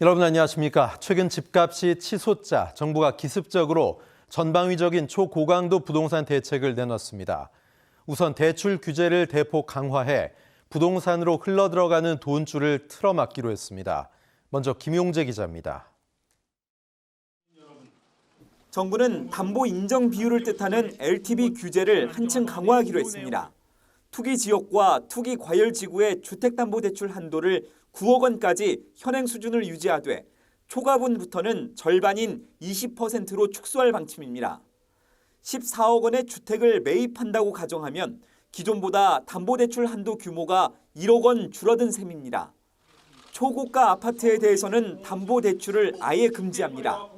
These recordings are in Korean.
여러분 안녕하십니까? 최근 집값이 치솟자 정부가 기습적으로 전방위적인 초고강도 부동산 대책을 내놨습니다. 우선 대출 규제를 대폭 강화해 부동산으로 흘러들어가는 돈줄을 틀어막기로 했습니다. 먼저 김용재 기자입니다. 정부는 담보 인정 비율을 뜻하는 LTV 규제를 한층 강화하기로 했습니다. 투기 지역과 투기 과열 지구의 주택담보대출 한도를 9억 원까지 현행 수준을 유지하되 초과분부터는 절반인 20%로 축소할 방침입니다. 14억 원의 주택을 매입한다고 가정하면 기존보다 담보대출 한도 규모가 1억 원 줄어든 셈입니다. 초고가 아파트에 대해서는 담보대출을 아예 금지합니다.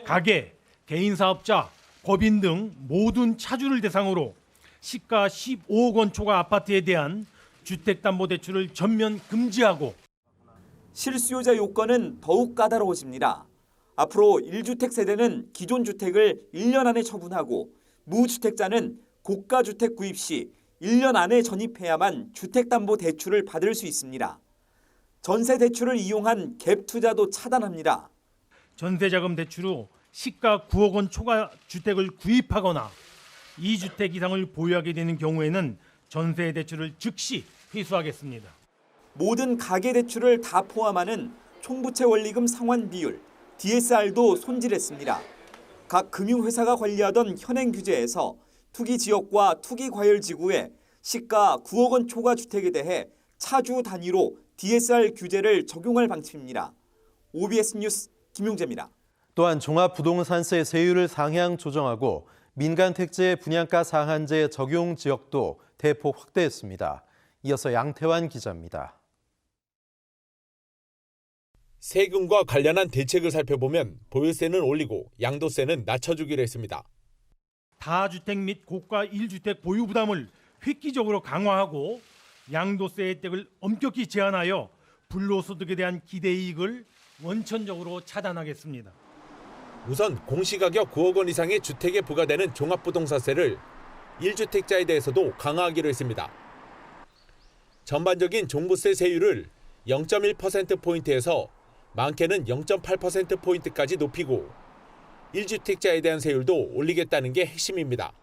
가계, 개인사업자, 법인 등 모든 차주를 대상으로 시가 15억 원 초과 아파트에 대한 주택담보대출을 전면 금지하고 실수요자 요건은 더욱 까다로워집니다. 앞으로 1주택 세대는 기존 주택을 1년 안에 처분하고 무주택자는 고가주택 구입 시 1년 안에 전입해야만 주택담보대출을 받을 수 있습니다. 전세대출을 이용한 갭 투자도 차단합니다. 전세자금 대출로 시가 9억 원 초과 주택을 구입하거나 2주택 이상을 보유하게 되는 경우에는 전세 대출을 즉시 회수하겠습니다. 모든 가계대출을 다 포함하는 총부채 원리금 상환 비율, DSR도 손질했습니다. 각 금융회사가 관리하던 현행 규제에서 투기 지역과 투기 과열 지구에 시가 9억 원 초과 주택에 대해 차주 단위로 DSR 규제를 적용할 방침입니다. OBS 뉴스 김용재입니다. 또한 종합부동산세 세율을 상향 조정하고 민간택지 분양가 상한제 적용 지역도 대폭 확대했습니다. 이어서 양태환 기자입니다. 세금과 관련한 대책을 살펴보면 보유세는 올리고 양도세는 낮춰주기로 했습니다. 다주택 및 고가 1주택 보유 부담을 획기적으로 강화하고 양도세 혜택을 엄격히 제한하여 불로소득에 대한 기대이익을 원천적으로 차단하겠습니다. 우선 공시가격 9억 원 이상의 주택에 부과되는 종합부동산세를 1주택자에 대해서도 강화하기로 했습니다. 전반적인 종부세 세율을 0.1%포인트에서 많게는 0.8%포인트까지 높이고 1주택자에 대한 세율도 올리겠다는 게 핵심입니다.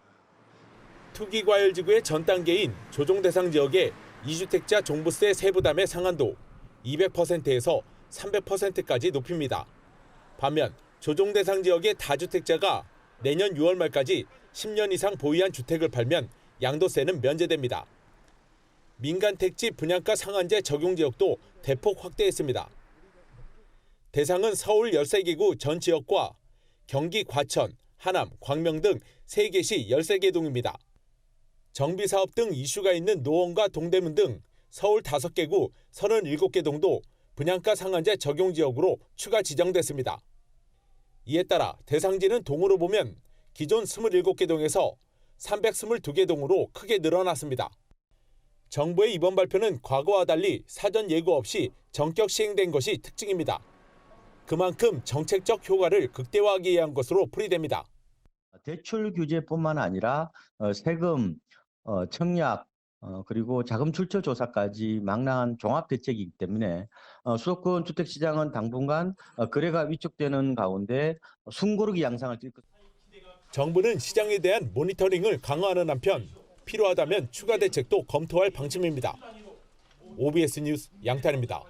투기과열지구의 전 단계인 조정대상 지역의 2주택자 종부세 세부담의 상한도 200%에서 300%까지 높입니다. 반면 조정대상 지역의 다주택자가 내년 6월 말까지 10년 이상 보유한 주택을 팔면 양도세는 면제됩니다. 민간택지 분양가 상한제 적용 지역도 대폭 확대했습니다. 대상은 서울 13개구 전 지역과 경기 과천, 하남, 광명 등 3개시 13개 동입니다. 정비사업 등 이슈가 있는 노원과 동대문 등 서울 5개구 37개 동도 분양가 상한제 적용 지역으로 추가 지정됐습니다. 이에 따라 대상지는 동으로 보면 기존 27개 동에서 322개 동으로 크게 늘어났습니다. 정부의 이번 발표는 과거와 달리 사전 예고 없이 전격 시행된 것이 특징입니다. 그만큼 정책적 효과를 극대화하기 위한 것으로 풀이됩니다. 대출 규제뿐만 아니라 세금, 청약, 그리고 자금 출처 조사까지 망라한 종합 대책이기 때문에 수도권 주택 시장은 당분간 거래가 위축되는 가운데 숨고르기 양상을 띌 것입니다. 정부는 시장에 대한 모니터링을 강화하는 한편 필요하다면 추가 대책도 검토할 방침입니다. OBS 뉴스 양탄입니다.